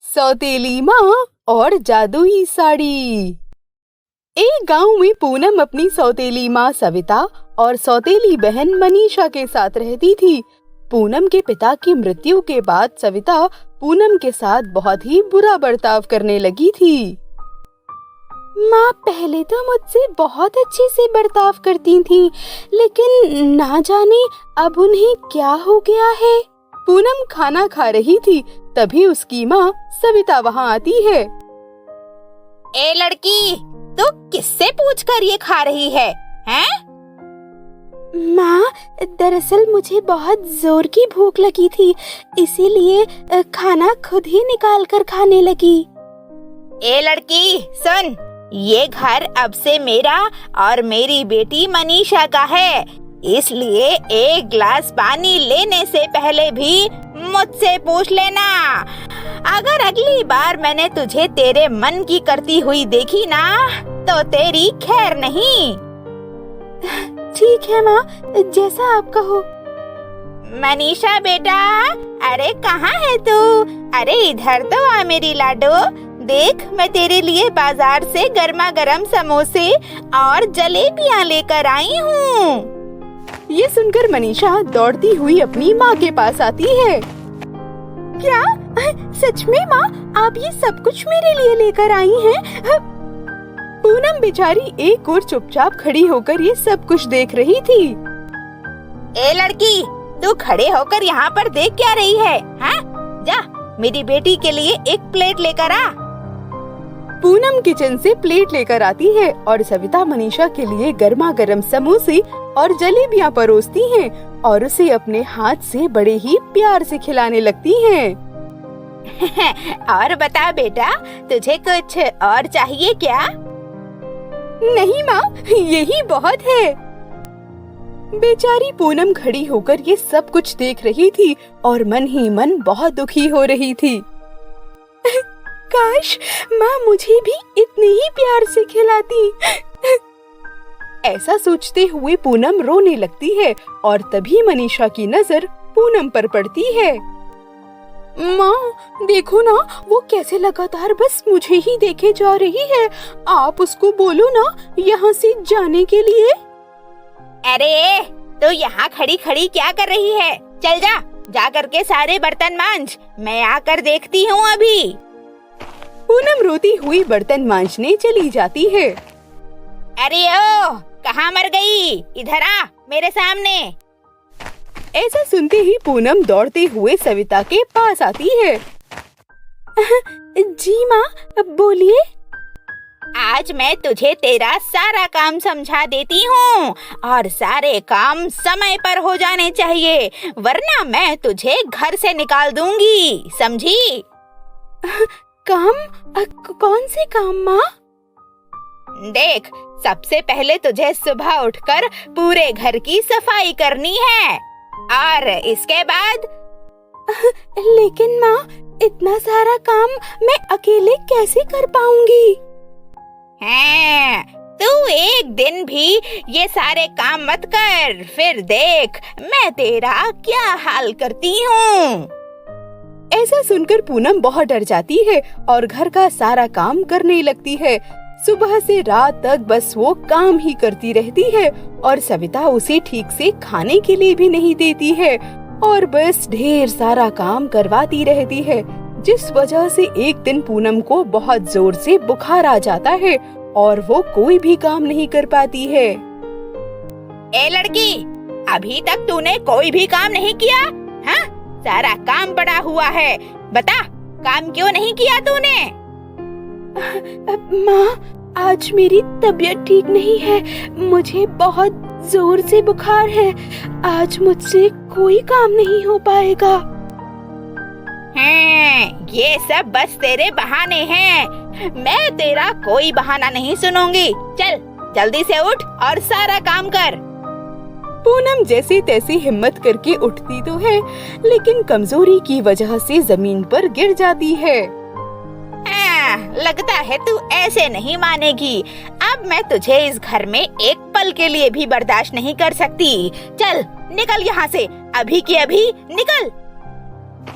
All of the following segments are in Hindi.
सौतेली माँ और जादुई साड़ी। एक गांव में पूनम अपनी सौतेली माँ सविता और सौतेली बहन मनीषा के साथ रहती थी। पूनम के पिता की मृत्यु के बाद सविता पूनम के साथ बहुत ही बुरा बर्ताव करने लगी थी। माँ पहले तो मुझसे बहुत अच्छे से बर्ताव करती थी, लेकिन ना जाने अब उन्हें क्या हो गया है। पूनम खाना खा रही थी, तभी उसकी माँ सविता वहाँ आती है। ए लड़की, तू किससे पूछकर ये खा रही है, हैं? माँ, दरअसल मुझे बहुत जोर की भूख लगी थी, इसीलिए खाना खुद ही निकाल कर खाने लगी। ए लड़की सुन, ये घर अब से मेरा और मेरी बेटी मनीषा का है, इसलिए एक गिलास पानी लेने से पहले भी मुझसे पूछ लेना। अगर अगली बार मैंने तुझे तेरे मन की करती हुई देखी ना, तो तेरी खैर नहीं। ठीक है माँ, जैसा आप कहो। मनीषा बेटा, अरे कहाँ है तू? अरे इधर तो आ मेरी लाडो। देख, मैं तेरे लिए बाजार से गर्मा गर्म समोसे और जलेबियाँ लेकर आई हूँ। ये सुनकर मनीषा दौड़ती हुई अपनी माँ के पास आती है। क्या सच में माँ, आप ये सब कुछ मेरे लिए लेकर आई हैं? पूनम बेचारी एक और चुपचाप खड़ी होकर ये सब कुछ देख रही थी। ए लड़की, तू खड़े होकर यहाँ पर देख क्या रही है? हाँ? जा मेरी बेटी के लिए एक प्लेट लेकर आ। पूनम किचन से प्लेट लेकर आती है और सविता मनीषा के लिए गर्मा गर्म समोसे और जलेबियाँ परोसती हैं और उसे अपने हाथ से बड़े ही प्यार से खिलाने लगती हैं। और बता बेटा, तुझे कुछ और चाहिए क्या? नहीं माँ, यही बहुत है। बेचारी पूनम खड़ी होकर ये सब कुछ देख रही थी और मन ही मन बहुत दुखी हो रही थी। काश माँ मुझे भी इतने ही प्यार से खिलाती। ऐसा सोचते हुए पूनम रोने लगती है और तभी मनीषा की नजर पूनम पर पड़ती है। माँ देखो ना, वो कैसे लगातार बस मुझे ही देखे जा रही है। आप उसको बोलो ना यहाँ से जाने के लिए। अरे तू यहाँ खड़ी खड़ी क्या कर रही है? चल जा, जा करके सारे बर्तन मांज, मैं आकर देखती हूँ अभी। पूनम रोती हुई बर्तन मांजने चली जाती है। अरे ओ, कहाँ मर गई? इधर आ मेरे सामने। ऐसा सुनते ही पूनम दौड़ते हुए सविता के पास आती है। जी माँ, बोलिए। आज मैं तुझे तेरा सारा काम समझा देती हूँ और सारे काम समय पर हो जाने चाहिए, वरना मैं तुझे घर से निकाल दूंगी, समझी? काम? कौन से काम माँ? देख, सबसे पहले तुझे सुबह उठकर पूरे घर की सफाई करनी है और इसके बाद। लेकिन माँ, इतना सारा काम मैं अकेले कैसे कर पाऊंगी? हैं, तू एक दिन भी ये सारे काम मत कर, फिर देख मैं तेरा क्या हाल करती हूँ। ऐसा सुनकर पूनम बहुत डर जाती है और घर का सारा काम करने लगती है। सुबह से रात तक बस वो काम ही करती रहती है और सविता उसे ठीक से खाने के लिए भी नहीं देती है और बस ढेर सारा काम करवाती रहती है, जिस वजह से एक दिन पूनम को बहुत जोर से बुखार आ जाता है और वो कोई भी काम नहीं कर पाती है। ए लड़की, अभी तक तूने कोई भी काम नहीं किया? हाँ? सारा काम पड़ा हुआ है, बता काम क्यों नहीं किया तूने? माँ, आज मेरी तबीयत ठीक नहीं है, मुझे बहुत जोर से बुखार है, आज मुझसे कोई काम नहीं हो पाएगा। ये सब बस तेरे बहाने हैं, मैं तेरा कोई बहाना नहीं सुनूंगी। चल जल्दी से उठ और सारा काम कर। पूनम जैसे तैसे हिम्मत करके उठती तो है, लेकिन कमजोरी की वजह से जमीन पर गिर जाती है। लगता है तू ऐसे नहीं मानेगी, अब मैं तुझे इस घर में एक पल के लिए भी बर्दाश्त नहीं कर सकती। चल निकल यहाँ से, अभी की अभी निकल।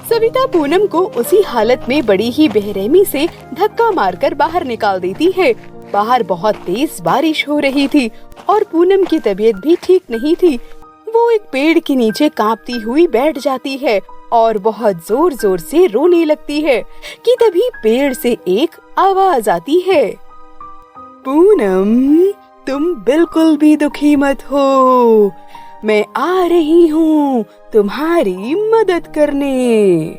सविता पूनम को उसी हालत में बड़ी ही बेरहमी से धक्का मारकर बाहर निकाल देती है। बाहर बहुत तेज बारिश हो रही थी और पूनम की तबीयत भी ठीक नहीं थी। वो एक पेड़ के नीचे कांपती हुई बैठ जाती है और बहुत जोर जोर से रोने लगती है कि तभी पेड़ से एक आवाज आती है। पूनम, तुम बिल्कुल भी दुखी मत हो, मैं आ रही हूँ तुम्हारी मदद करने।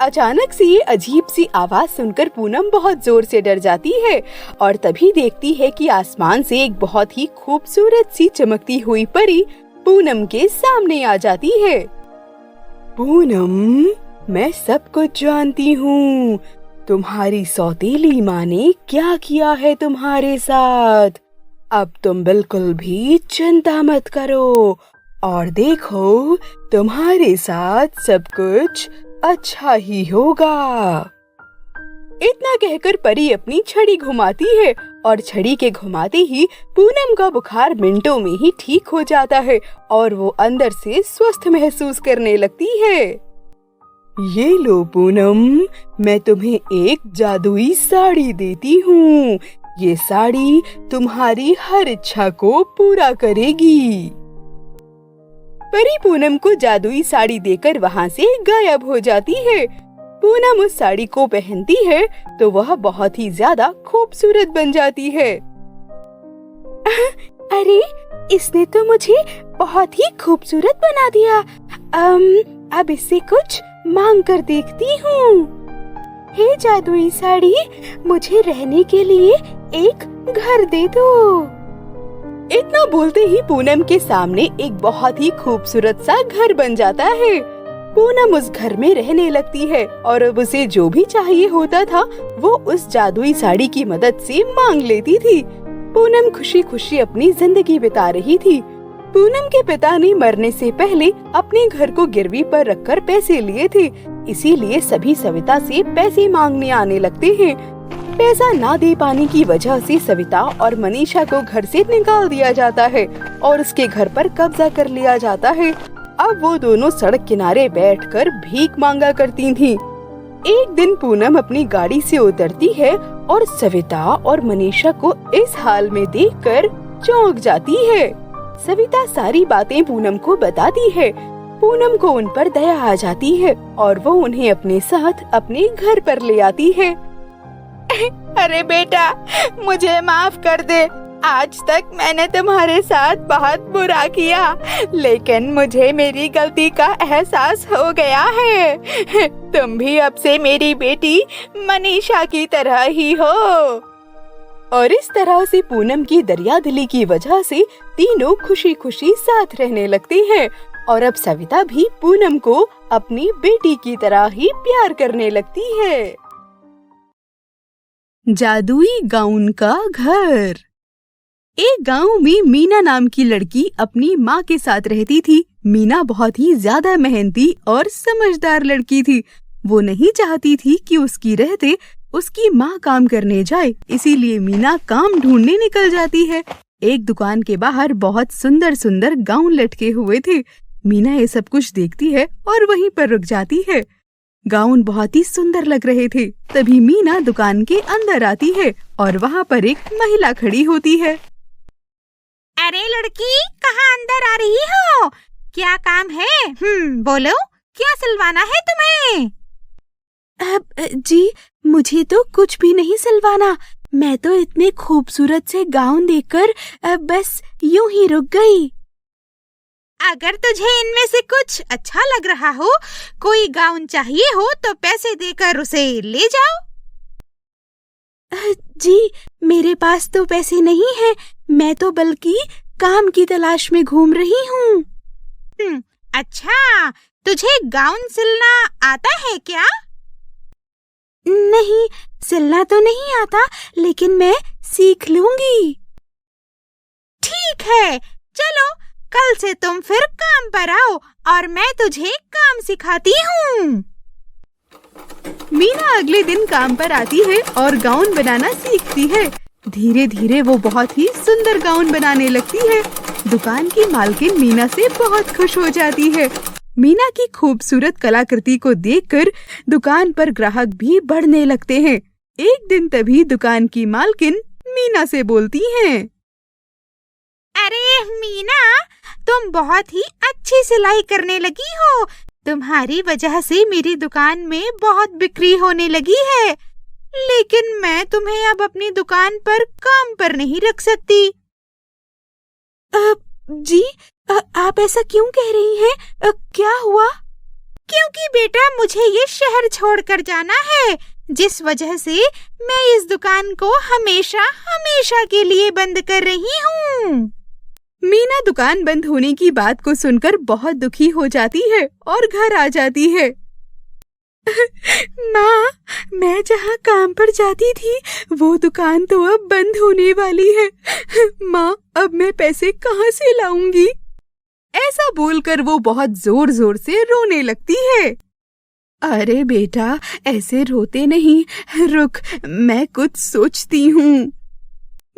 अचानक से ये अजीब सी आवाज सुनकर पूनम बहुत जोर से डर जाती है और तभी देखती है कि आसमान से एक बहुत ही खूबसूरत सी चमकती हुई परी पूनम के सामने आ जाती है। पूनम, मैं सब कुछ जानती हूँ। तुम्हारी सौतेली माँ ने क्या किया है तुम्हारे साथ। अब तुम बिल्कुल भी चिंता मत करो और देखो, तुम्हारे साथ सब कुछ अच्छा ही होगा। इतना कहकर परी अपनी छड़ी घुमाती है और छड़ी के घुमाते ही पूनम का बुखार मिनटों में ही ठीक हो जाता है और वो अंदर से स्वस्थ महसूस करने लगती है। ये लो पूनम, मैं तुम्हें एक जादुई साड़ी देती हूँ। ये साड़ी तुम्हारी हर इच्छा को पूरा करेगी। परी पूनम को जादुई साड़ी देकर वहाँ से गायब हो जाती है। पूनम उस साड़ी को पहनती है तो वह बहुत ही ज्यादा खूबसूरत बन जाती है। अरे, इसने तो मुझे बहुत ही खूबसूरत बना दिया। अब इससे कुछ मांग कर देखती हूँ। हे जादुई साड़ी, मुझे रहने के लिए एक घर दे दो। इतना बोलते ही पूनम के सामने एक बहुत ही खूबसूरत सा घर बन जाता है। पूनम उस घर में रहने लगती है और अब उसे जो भी चाहिए होता था वो उस जादुई साड़ी की मदद से मांग लेती थी। पूनम खुशी खुशी अपनी जिंदगी बिता रही थी। पूनम के पिता ने मरने से पहले अपने घर को गिरवी पर रखकर पैसे लिए थे, इसीलिए सभी सविता से पैसे मांगने आने लगते हैं। पैसा ना दे पाने की वजह से सविता और मनीषा को घर से निकाल दिया जाता है और उसके घर पर कब्जा कर लिया जाता है। अब वो दोनों सड़क किनारे बैठकर भीख मांगा करती थीं। एक दिन पूनम अपनी गाड़ी से उतरती है और सविता और मनीषा को इस हाल में देखकर चौंक जाती है। सविता सारी बातें पूनम को बताती है। पूनम को उन पर दया आ जाती है और वो उन्हें अपने साथ अपने घर पर ले आती है। अरे बेटा, मुझे माफ कर दे। आज तक मैंने तुम्हारे साथ बहुत बुरा किया, लेकिन मुझे मेरी गलती का एहसास हो गया है। तुम भी अब से मेरी बेटी मनीषा की तरह ही हो। और इस तरह से पूनम की दरियादिली की वजह से तीनों खुशी खुशी साथ रहने लगते हैं और अब सविता भी पूनम को अपनी बेटी की तरह ही प्यार करने लगती है। जादुई गाउन का घर। एक गांव में मीना नाम की लड़की अपनी माँ के साथ रहती थी। मीना बहुत ही ज्यादा मेहनती और समझदार लड़की थी। वो नहीं चाहती थी कि उसकी रहते उसकी माँ काम करने जाए, इसीलिए मीना काम ढूंढने निकल जाती है। एक दुकान के बाहर बहुत सुंदर सुंदर गाउन लटके हुए थे। मीना ये सब कुछ देखती है और वहीं पर रुक जाती है। गाउन बहुत ही सुंदर लग रहे थे। तभी मीना दुकान के अंदर आती है और वहाँ पर एक महिला खड़ी होती है। अरे लड़की, कहाँ अंदर आ रही हो? क्या काम है? बोलो, क्या सिलवाना है तुम्हें? जी, मुझे तो कुछ भी नहीं सिलवाना। मैं तो इतने खूबसूरत से गाउन देखकर बस यूं ही रुक गई। अगर तुझे इनमें से कुछ अच्छा लग रहा हो, कोई गाउन चाहिए हो तो पैसे देकर उसे ले जाओ। जी, मेरे पास तो पैसे नहीं हैं। मैं तो बल्कि काम की तलाश में घूम रही हूँ। अच्छा, तुझे गाउन सिलना आता है क्या? नहीं, सिलना तो नहीं आता, लेकिन मैं सीख लूंगी। ठीक है, चलो कल से तुम फिर काम पर आओ और मैं तुझे काम सिखाती हूँ। मीना अगले दिन काम पर आती है और गाउन बनाना सीखती है। धीरे धीरे वो बहुत ही सुंदर गाउन बनाने लगती है। दुकान की मालकिन मीना से बहुत खुश हो जाती है मीना की खूबसूरत कलाकृति को देखकर दुकान पर ग्राहक भी बढ़ने लगते हैं। एक दिन तभी दुकान की मालकिन मीना से बोलती हैं। अरे मीना, तुम बहुत ही अच्छी सिलाई करने लगी हो। तुम्हारी वजह से मेरी दुकान में बहुत बिक्री होने लगी है, लेकिन मैं तुम्हें अब अपनी दुकान पर काम पर नहीं रख सकती। जी, आप ऐसा क्यों कह रही हैं? क्या हुआ? क्योंकि बेटा, मुझे ये शहर छोड़कर जाना है, जिस वजह से मैं इस दुकान को हमेशा हमेशा के लिए बंद कर रही हूँ। मीना दुकान बंद होने की बात को सुनकर बहुत दुखी हो जाती है और घर आ जाती है। माँ, मैं जहाँ काम पर जाती थी वो दुकान तो अब बंद होने वाली है। माँ, अब मैं पैसे कहाँ से लाऊंगी? ऐसा बोलकर वो बहुत जोर जोर से रोने लगती है। अरे बेटा, ऐसे रोते नहीं, रुक, मैं कुछ सोचती हूँ।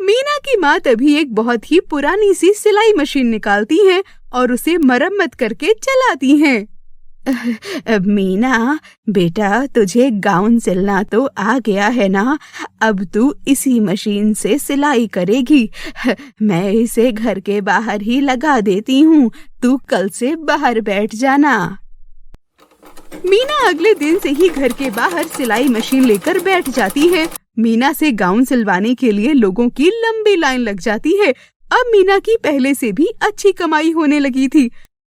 मीना की माँ तभी एक बहुत ही पुरानी सी सिलाई मशीन निकालती हैं और उसे मरम्मत करके चलाती हैं। मीना बेटा, तुझे गाउन सिलना तो आ गया है ना? अब तू इसी मशीन से सिलाई करेगी। मैं इसे घर के बाहर ही लगा देती हूँ, तू कल से बाहर बैठ जाना। मीना अगले दिन से ही घर के बाहर सिलाई मशीन लेकर बैठ जाती है। मीना से गाउन सिलवाने के लिए लोगों की लंबी लाइन लग जाती है। अब मीना की पहले से भी अच्छी कमाई होने लगी थी।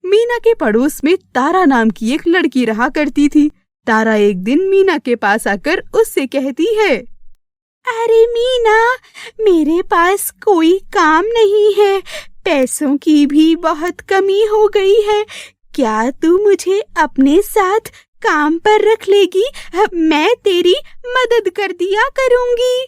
मीना के पड़ोस में तारा नाम की एक लड़की रहा करती थी। तारा एक दिन मीना के पास आकर उससे कहती है। अरे मीना, मेरे पास कोई काम नहीं है, पैसों की भी बहुत कमी हो गई है। क्या तू मुझे अपने साथ काम पर रख लेगी? मैं तेरी मदद कर दिया करूंगी।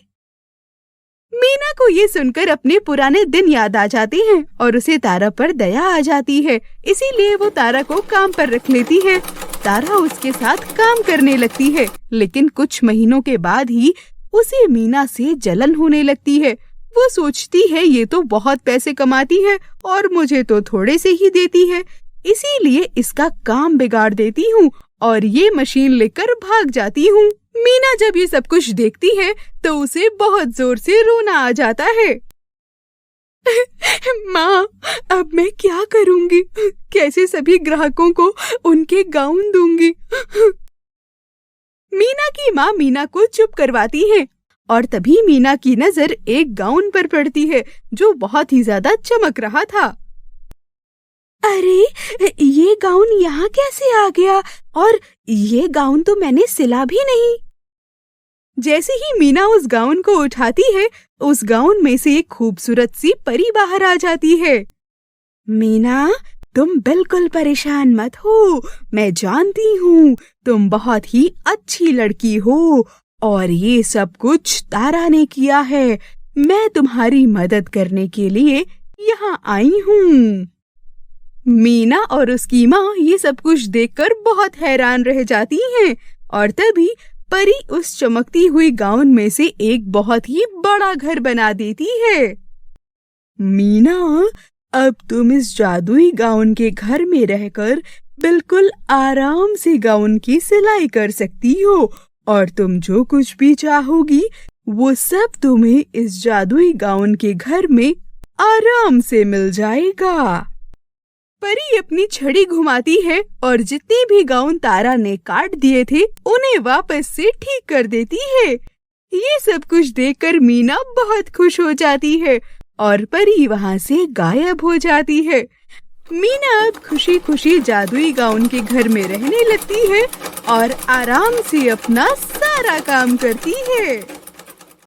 मीना को ये सुनकर अपने पुराने दिन याद आ जाते हैं और उसे तारा पर दया आ जाती है, इसीलिए वो तारा को काम पर रख लेती है। तारा उसके साथ काम करने लगती है, लेकिन कुछ महीनों के बाद ही उसे मीना से जलन होने लगती है। वो सोचती है ये तो बहुत पैसे कमाती है और मुझे तो थोड़े से ही देती है, इसीलिए इसका काम बिगाड़ देती हूँ और ये मशीन लेकर भाग जाती हूँ। मीना जब ये सब कुछ देखती है तो उसे बहुत जोर से रोना आ जाता है। माँ, अब मैं क्या करूँगी? कैसे सभी ग्राहकों को उनके गाउन दूंगी? मीना की माँ मीना को चुप करवाती है और तभी मीना की नजर एक गाउन पर पड़ती है जो बहुत ही ज्यादा चमक रहा था। अरे, ये गाउन यहाँ कैसे आ गया? और ये गाउन तो मैंने सिला भी नहीं। जैसे ही मीना उस गाउन को उठाती है, उस गाउन में से एक खूबसूरत सी परी बाहर आ जाती है। मीना, तुम बिल्कुल परेशान मत हो, मैं जानती हूँ तुम बहुत ही अच्छी लड़की हो और ये सब कुछ तारा ने किया है। मैं तुम्हारी मदद करने के लिए यहाँ आई हूँ। मीना और उसकी माँ ये सब कुछ देखकर बहुत हैरान रह जाती हैं और तभी परी उस चमकती हुई गाउन में से एक बहुत ही बड़ा घर बना देती है। मीना, अब तुम इस जादुई गाउन के घर में रहकर बिल्कुल आराम से गाउन की सिलाई कर सकती हो और तुम जो कुछ भी चाहोगी वो सब तुम्हें इस जादुई गाउन के घर में आराम से मिल जाएगा। परी अपनी छड़ी घुमाती है और जितने भी गाउन तारा ने काट दिए थे उन्हें वापस से ठीक कर देती है। ये सब कुछ देखकर मीना बहुत खुश हो जाती है और परी वहाँ से गायब हो जाती है। मीना अब खुशी खुशी जादुई गाउन के घर में रहने लगती है और आराम से अपना सारा काम करती है।